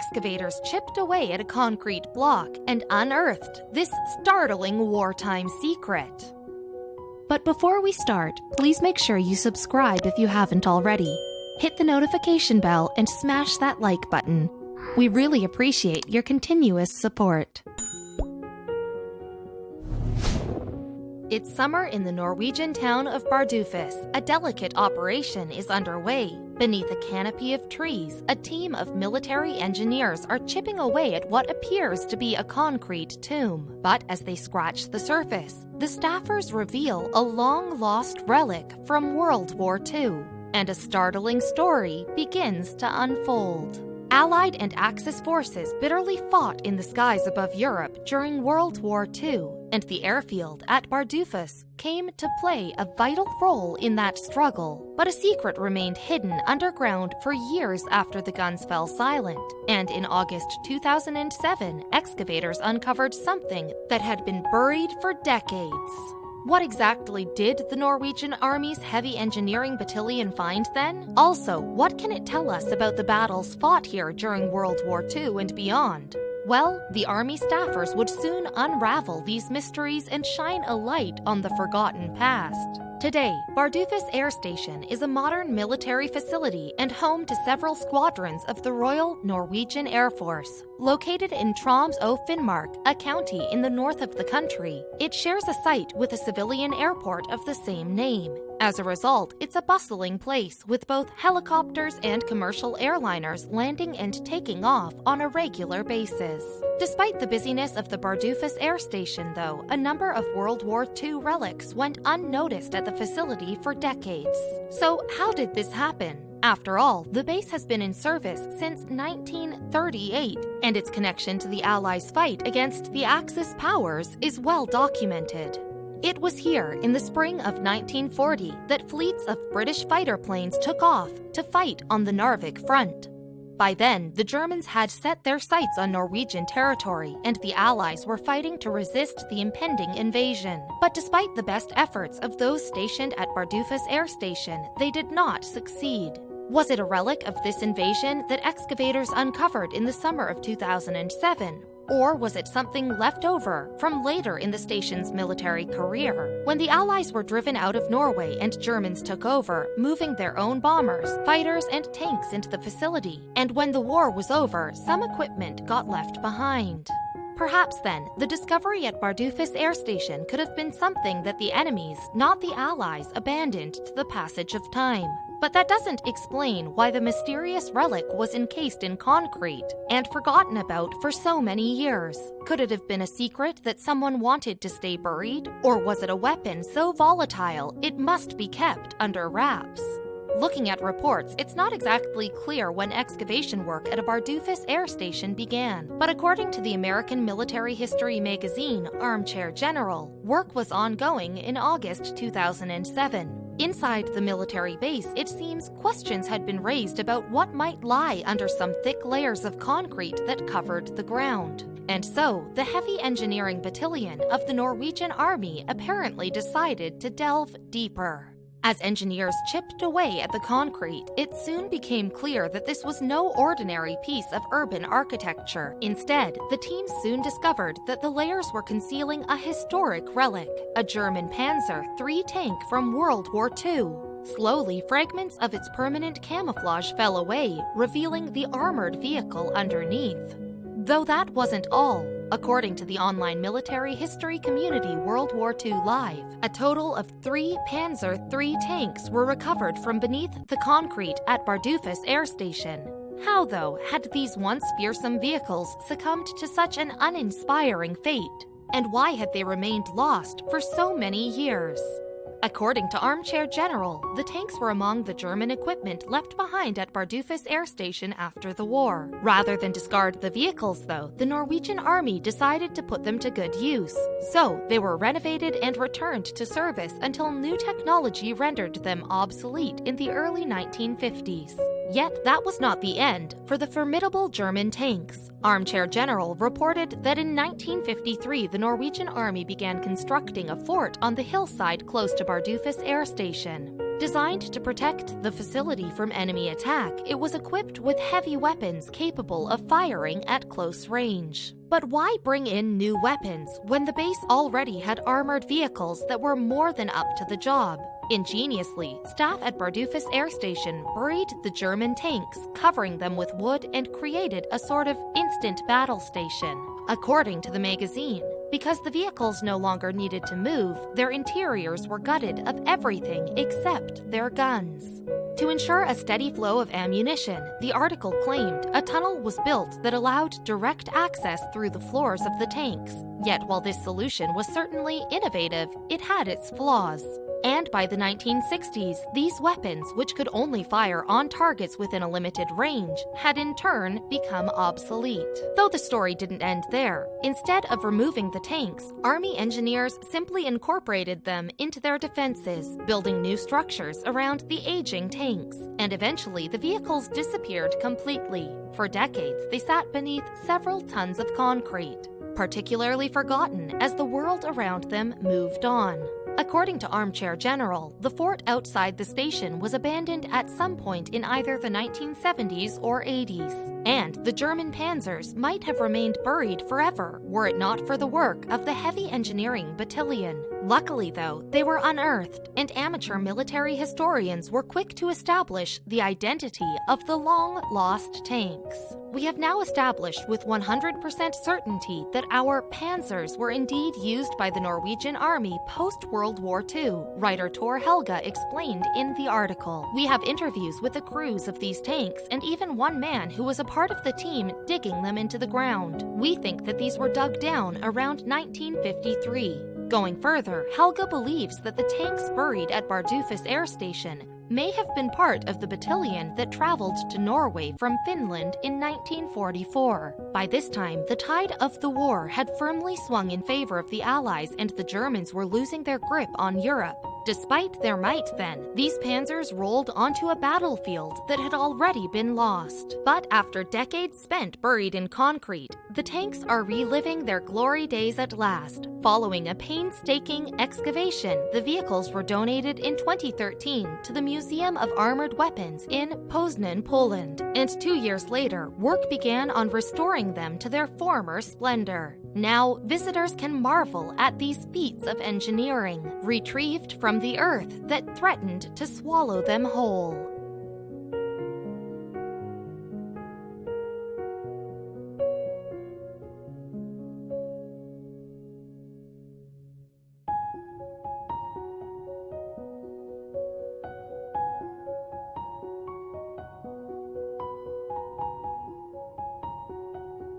excavators chipped away at a concrete block and unearthed this startling wartime secret. But before we start, please make sure you subscribe if you haven't already. Hit the notification bell and smash that like button. We really appreciate your continuous support. It's summer in the Norwegian town of Bardufoss. A delicate operation is underway. Beneath a canopy of trees, a team of military engineers are chipping away at what appears to be a concrete tomb. But as they scratch the surface, the staffers reveal a long-lost relic from World War II, and a startling story begins to unfold. Allied and Axis forces bitterly fought in the skies above Europe during World War II, and the airfield at Bardufoss came to play a vital role in that struggle. But a secret remained hidden underground for years after the guns fell silent, and in August 2007, excavators uncovered something that had been buried for decades. What exactly did the Norwegian Army's Heavy Engineering Battalion find then? Also, what can it tell us about the battles fought here during World War II and beyond? Well, the Army staffers would soon unravel these mysteries and shine a light on the forgotten past. Today, Bardufoss Air Station is a modern military facility and home to several squadrons of the Royal Norwegian Air Force. Located in Troms og Finnmark, a county in the north of the country, it shares a site with a civilian airport of the same name. As a result, it's a bustling place with both helicopters and commercial airliners landing and taking off on a regular basis. Despite the busyness of the Bardufoss Air Station, though, a number of World War II relics went unnoticed at the facility for decades. So how did this happen? After all, the base has been in service since 1938, and its connection to the Allies' fight against the Axis powers is well documented. It was here, in the spring of 1940, that fleets of British fighter planes took off to fight on the Narvik front. By then, the Germans had set their sights on Norwegian territory, and the Allies were fighting to resist the impending invasion. But despite the best efforts of those stationed at Bardufoss Air Station, they did not succeed. Was it a relic of this invasion that excavators uncovered in the summer of 2007? Or was it something left over from later in the station's military career, when the Allies were driven out of Norway and Germans took over, moving their own bombers, fighters, and tanks into the facility, and when the war was over, some equipment got left behind? Perhaps then, the discovery at Bardufoss Air Station could have been something that the enemies, not the Allies, abandoned to the passage of time. But that doesn't explain why the mysterious relic was encased in concrete and forgotten about for so many years. Could it have been a secret that someone wanted to stay buried? Or was it a weapon so volatile it must be kept under wraps? Looking at reports, it's not exactly clear when excavation work at a Bardufoss Air Station began. But according to the American military history magazine, Armchair General, work was ongoing in August 2007. Inside the military base, it seems questions had been raised about what might lie under some thick layers of concrete that covered the ground. And so, the Heavy Engineering Battalion of the Norwegian Army apparently decided to delve deeper. As engineers chipped away at the concrete, it soon became clear that this was no ordinary piece of urban architecture. Instead, the team soon discovered that the layers were concealing a historic relic, a German Panzer III tank from World War II. Slowly, fragments of its permanent camouflage fell away, revealing the armored vehicle underneath. Though that wasn't all. According to the online military history community World War II Live, a total of 3 Panzer III tanks were recovered from beneath the concrete at Bardufoss Air Station. How, though, had these once fearsome vehicles succumbed to such an uninspiring fate? And why had they remained lost for so many years? According to Armchair General, the tanks were among the German equipment left behind at Bardufoss Air Station after the war. Rather than discard the vehicles, though, the Norwegian Army decided to put them to good use. So, they were renovated and returned to service until new technology rendered them obsolete in the early 1950s. Yet that was not the end for the formidable German tanks. Armchair General reported that in 1953 the Norwegian Army began constructing a fort on the hillside close to Bardufoss Air Station. Designed to protect the facility from enemy attack, it was equipped with heavy weapons capable of firing at close range. But why bring in new weapons when the base already had armored vehicles that were more than up to the job? Ingeniously, staff at Bardufoss Air Station buried the German tanks, covering them with wood, and created a sort of instant battle station. According to the magazine, because the vehicles no longer needed to move, their interiors were gutted of everything except their guns. To ensure a steady flow of ammunition, the article claimed a tunnel was built that allowed direct access through the floors of the tanks. Yet while this solution was certainly innovative, it had its flaws. And by the 1960s, these weapons, which could only fire on targets within a limited range, had in turn become obsolete. Though the story didn't end there. Instead of removing the tanks, Army engineers simply incorporated them into their defenses, building new structures around the aging tanks. And eventually, the vehicles disappeared completely. For decades, they sat beneath several tons of concrete, particularly forgotten as the world around them moved on. According to Armchair General, the fort outside the station was abandoned at some point in either the 1970s or 80s, and the German panzers might have remained buried forever were it not for the work of the Heavy Engineering Battalion. Luckily, though, they were unearthed, and amateur military historians were quick to establish the identity of the long-lost tanks. We have now established with 100% certainty that our panzers were indeed used by the Norwegian Army post-World War II, writer Tor Helga explained in the article. We have interviews with the crews of these tanks and even one man who was a part of the team digging them into the ground. We think that these were dug down around 1953. Going further, Helga believes that the tanks buried at Bardufoss Air Station may have been part of the battalion that traveled to Norway from Finland in 1944. By this time, the tide of the war had firmly swung in favor of the Allies, and the Germans were losing their grip on Europe. Despite their might then, these panzers rolled onto a battlefield that had already been lost. But after decades spent buried in concrete, the tanks are reliving their glory days at last. Following a painstaking excavation, the vehicles were donated in 2013 to the Museum of Armored Weapons in Poznan, Poland, and 2 years later, work began on restoring them to their former splendor. Now, visitors can marvel at these feats of engineering, retrieved from the earth that threatened to swallow them whole.